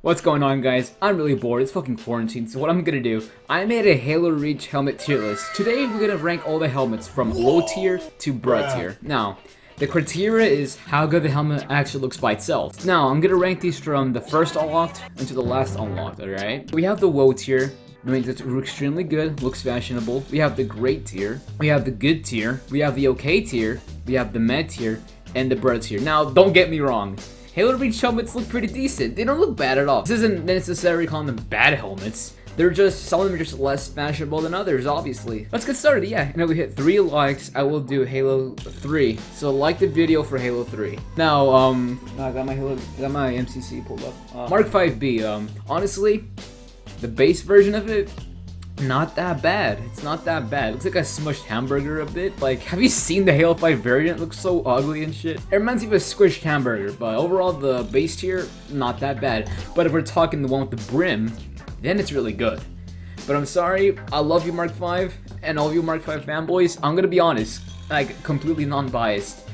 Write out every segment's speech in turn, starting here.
What's going on, guys? I'm really bored. It's fucking quarantine, so what I'm gonna do, I made a Halo Reach helmet tier list. Today, we're gonna rank all the helmets from low tier to bruh tier. Now, the criteria is how good the helmet actually looks by itself. Now, I'm gonna rank these from the first unlocked into the last unlocked, alright? We have the low tier. I mean, it's extremely good, looks fashionable. We have the great tier. We have the good tier. We have the okay tier. We have the med tier. And the bruh tier. Now, don't get me wrong. Halo Reach helmets look pretty decent. They don't look bad at all. This isn't necessarily calling them bad helmets. They're just, some of them are just less fashionable than others, obviously. Let's get started, yeah. And if we hit 3 likes, I will do Halo 3. So like the video for Halo 3. Now, I got my MCC pulled up. Mark 5B, honestly, the base version of it, not that bad. It's not that bad. It looks like a smushed hamburger a bit. Like, have you seen the Halo 5 variant? It looks so ugly and shit. It reminds me of a squished hamburger, but overall, the base tier, not that bad. But if we're talking the one with the brim, then it's really good. But I'm sorry, I love you, Mark 5, and all you Mark 5 fanboys. I'm gonna be honest, like, completely non-biased.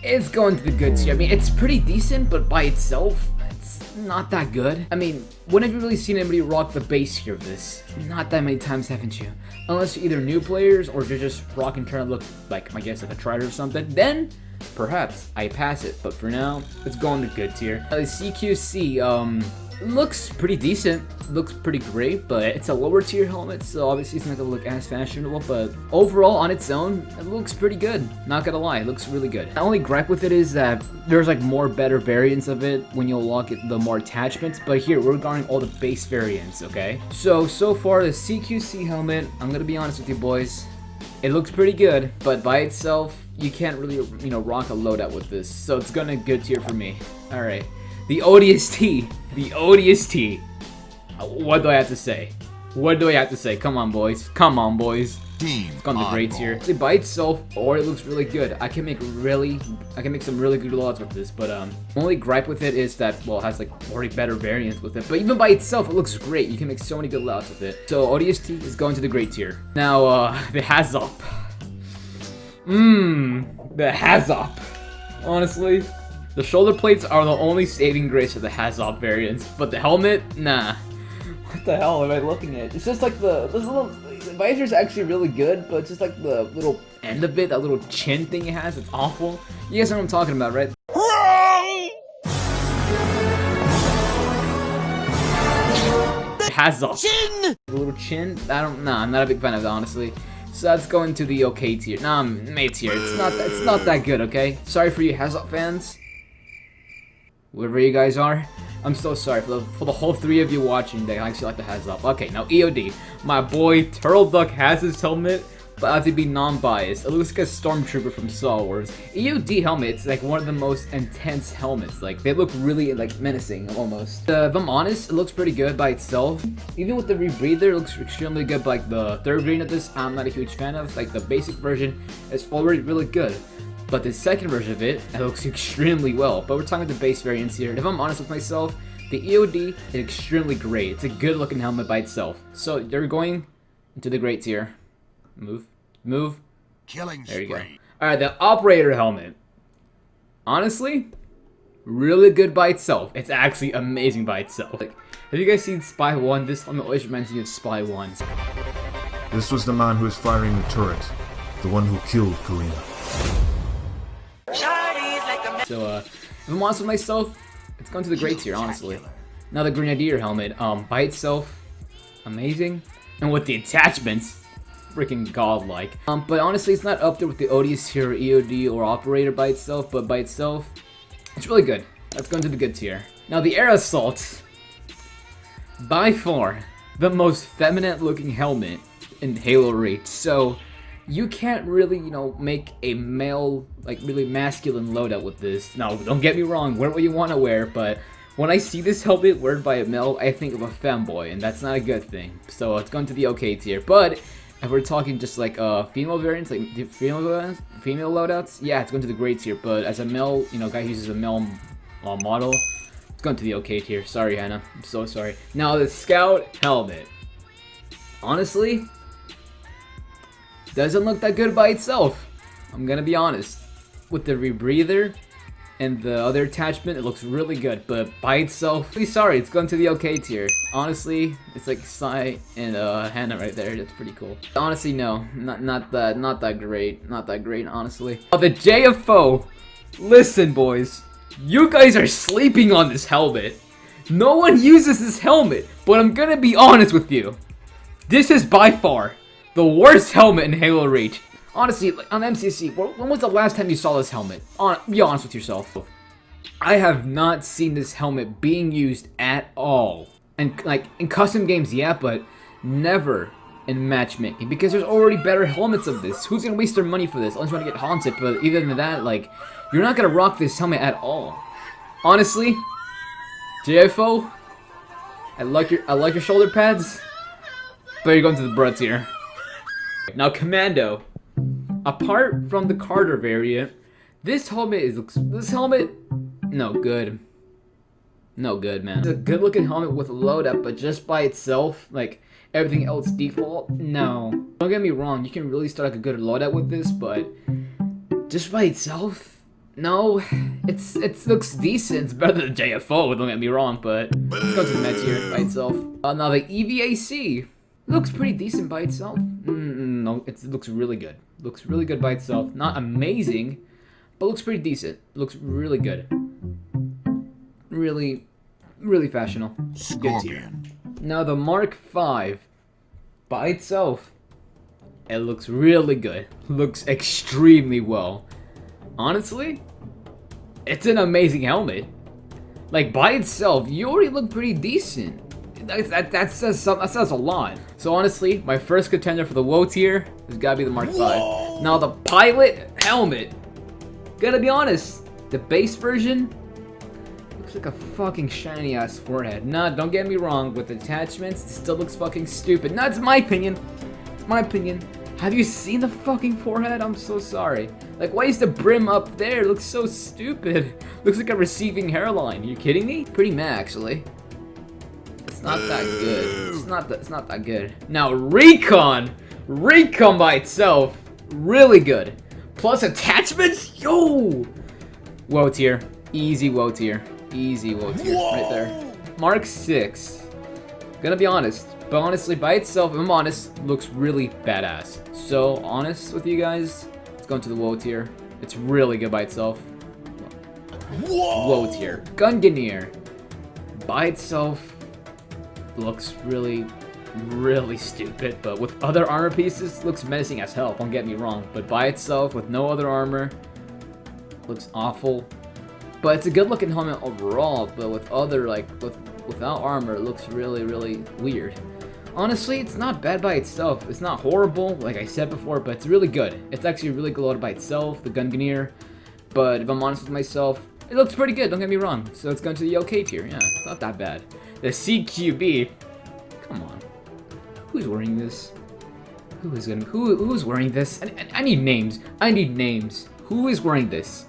It's going to the good tier. I mean, it's pretty decent, but by itself, not that good. I mean, when have you really seen anybody rock the base here of this? Not that many times, haven't you? Unless you're either new players or you're just rocking trying to look like, I guess, like a trider or something. Then, perhaps, I pass it. But for now, let's go on the good tier. The Cqc, looks pretty decent. Looks pretty great, but it's a lower tier helmet, so obviously it's not gonna look as fashionable, but overall, on its own, it looks pretty good. Not gonna lie, it looks really good. The only gripe with it is that there's like more better variants of it when you unlock it, the more attachments, but here, we're regarding all the base variants, okay? So far, the Cqc helmet, I'm gonna be honest with you boys, it looks pretty good, but by itself, you can't really, rock a loadout with this, so it's gonna good tier for me. Alright. The ODST. The ODST. What do I have to say? What do I have to say? Come on, boys. Come on, boys. It's gone the great tier. It's by itself, or it looks really good. I can make some really good loads with this, but only gripe with it is that, well, it has like already better variants with it. But even by itself, it looks great. You can make so many good loads with it. So ODST is going to the great tier. Now, the Hazop. The Hazop. Honestly. The shoulder plates are the only saving grace of the Hazop variants, but the helmet, nah. What the hell am I looking at? It's just like the visor is actually really good, but it's just like the little end of it, that little chin thing it has, it's awful. You guys know what I'm talking about, right? Hazop. Chin! The little chin, I'm not a big fan of it, honestly. So that's going to the okay tier. Nah, mate tier. It's not that good, okay? Sorry for you Hazop fans. Wherever you guys are, I'm so sorry for the whole 3 of you watching that actually like the Hazop. Okay, now EOD. My boy Turtle Duck has his helmet, but I have to be non-biased. It looks like a stormtrooper from Star Wars. EOD helmet's like one of the most intense helmets. Like, they look really like menacing almost. If I'm honest, it looks pretty good by itself. Even with the rebreather, it looks extremely good. But like the third version of this, I'm not a huge fan of. Like the basic version is already really good. But the second version of it looks extremely well. But we're talking about the base variants here. If I'm honest with myself, the EOD is extremely great. It's a good looking helmet by itself. So they're going into the great tier. Move. Killing there you go. spree. Alright, the operator helmet. Honestly, really good by itself. It's actually amazing by itself. Like, have you guys seen Spy 1? This helmet always reminds me of Spy 1. This was the man who was firing the turret. The one who killed Karina. So, if I'm honest with myself, it's going to the great tier, honestly. Now the Grenadier helmet, by itself, amazing. And with the attachments, freaking godlike. But honestly, it's not up there with the ODS tier, EOD, or Operator by itself, but by itself, it's really good. That's going to the good tier. Now the Air Assault, by far, the most feminine looking helmet in Halo Reach. So, you can't really, make a male, like, really masculine loadout with this. Now, don't get me wrong, wear what you want to wear, but when I see this helmet worn by a male, I think of a femboy, and that's not a good thing. So, it's going to the okay tier. But, if we're talking just, like, female variants, like, female loadouts, yeah, it's going to the great tier. But as a male, guy who uses a male model, it's going to the okay tier. Sorry, Hannah. I'm so sorry. Now, the Scout helmet. Honestly, doesn't look that good by itself. I'm gonna be honest. With the rebreather, and the other attachment, it looks really good. But by itself, really sorry, it's going to the okay tier. Honestly, it's like Sai and Hannah right there. That's pretty cool. Honestly, no, not that great. Not that great, honestly. Oh, the JFO. Listen, boys, you guys are sleeping on this helmet. No one uses this helmet, but I'm gonna be honest with you. This is by far the worst helmet in Halo Reach. Honestly, like, on MCC, when was the last time you saw this helmet? Be honest with yourself. I have not seen this helmet being used at all. And like in custom games, yeah, but never in matchmaking, because there's already better helmets of this. Who's gonna waste their money for this? Unless you want to get haunted, but even than that, like, you're not gonna rock this helmet at all. Honestly, JFO, I like your shoulder pads, but you're going to the bruh tier. Now Commando, apart from the Carter variant, this helmet no good. No good, man. It's a good looking helmet with a loadout, but just by itself, like everything else default, no. Don't get me wrong, you can really start like a good loadout with this, but just by itself, no. It looks decent. It's better than JFO, don't get me wrong, but let's go to the med tier by itself. Now the EVAC looks pretty decent by itself. No, it looks really good. Looks really good by itself. Not amazing, but looks pretty decent. Looks really good. Really fashionable. Good tier. Now the Mark V, by itself, it looks really good. Looks extremely well. Honestly, it's an amazing helmet. Like by itself, you already look pretty decent. That says a lot. So honestly, my first contender for the woe tier has gotta be the Mark V. Now the pilot helmet, gotta be honest, the base version looks like a fucking shiny ass forehead. Nah, don't get me wrong, with attachments, it still looks fucking stupid. Nah, it's my opinion. It's my opinion. Have you seen the fucking forehead? I'm so sorry. Like, why is the brim up there? It looks so stupid. Looks like a receiving hairline. Are you kidding me? Pretty meh, actually. It's not that good. It's not that good. Now Recon by itself, really good. Plus attachments, yo. Woe tier, easy woe tier, right there. Mark 6. Gonna be honest, but honestly, by itself, if I'm honest, looks really badass. So honest with you guys, let's go into the woe tier. It's really good by itself. Woe tier. Gunganier, by itself, looks really stupid, but with other armor pieces, looks menacing as hell, don't get me wrong. But by itself, with no other armor, looks awful. But it's a good looking helmet overall, but with other, like, without armor, it looks really weird. Honestly, it's not bad by itself. It's not horrible, like I said before, but it's really good. It's actually really good loaded by itself, the Gunganier. But if I'm honest with myself, it looks pretty good, don't get me wrong. So it's going to the okay tier, yeah, it's not that bad. The CQB, come on, who's wearing this? Who's wearing this? I need names. Who is wearing this?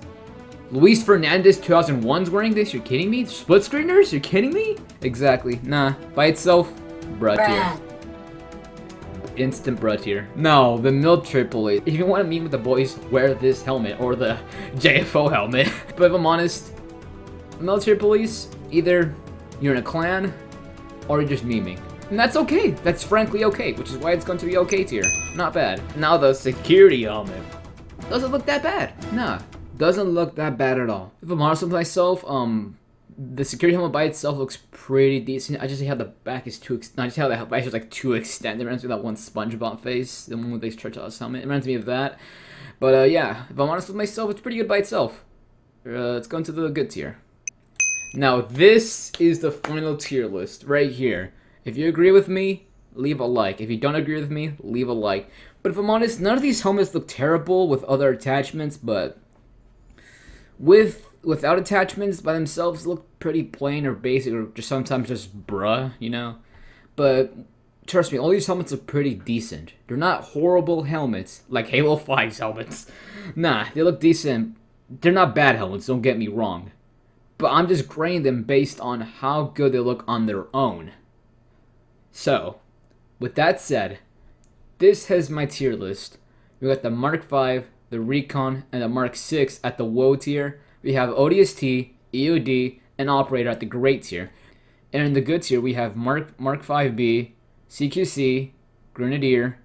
Luis Fernandez 2001's wearing this? You're kidding me? Split screeners? You're kidding me? Exactly. Nah. By itself, bruh tier. Instant bruh tier. No, the military police. If you want to meet with the boys, wear this helmet or the JFO helmet. But if I'm honest, military police, either you're in a clan or you're just memeing. And that's okay. That's frankly okay, which is why it's going to be okay tier. Not bad. Now the security helmet. Doesn't look that bad. Nah. Doesn't look that bad at all. If I'm honest with myself, the security helmet by itself looks pretty decent. I just hate how the back is too. I just hate how the back is like too extended. It reminds me of that one SpongeBob face, the one with this Churchill's helmet. It reminds me of that. But yeah, if I'm honest with myself, it's pretty good by itself. Let's go into the good tier. Now this is the final tier list right here. If you agree with me, leave a like. If you don't agree with me, leave a like. But if I'm honest, none of these helmets look terrible with other attachments, but without attachments by themselves look pretty plain or basic or just sometimes just bruh, you know? But trust me, all these helmets are pretty decent. They're not horrible helmets like Halo 5's helmets. Nah, they look decent. They're not bad helmets, don't get me wrong. But I'm just grading them based on how good they look on their own. So, with that said, this has my tier list. We got the Mark V, the Recon, and the Mark 6 at the woe tier. we have ODST, EOD, and Operator at the great tier. And in the good tier, we have Mark 5B, CQC, Grenadier,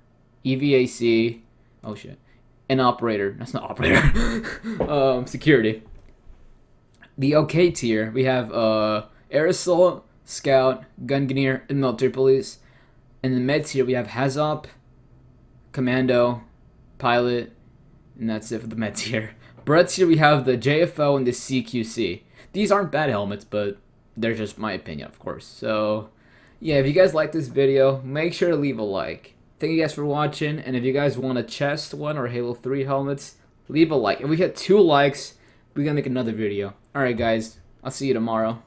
EVAC, oh shit, and Operator. That's not Operator. Security. The OK tier, we have Air Assault, Scout, Gungnir, and Military Police. In the med tier, we have Hazop, Commando, Pilot, and that's it for the med tier. Bred tier, we have the JFO and the CQC. These aren't bad helmets, but they're just my opinion, of course. So, yeah, if you guys like this video, make sure to leave a like. Thank you guys for watching, and if you guys want a chest one or Halo 3 helmets, leave a like. If we hit 2 likes, we're gonna make another video. Alright guys, I'll see you tomorrow.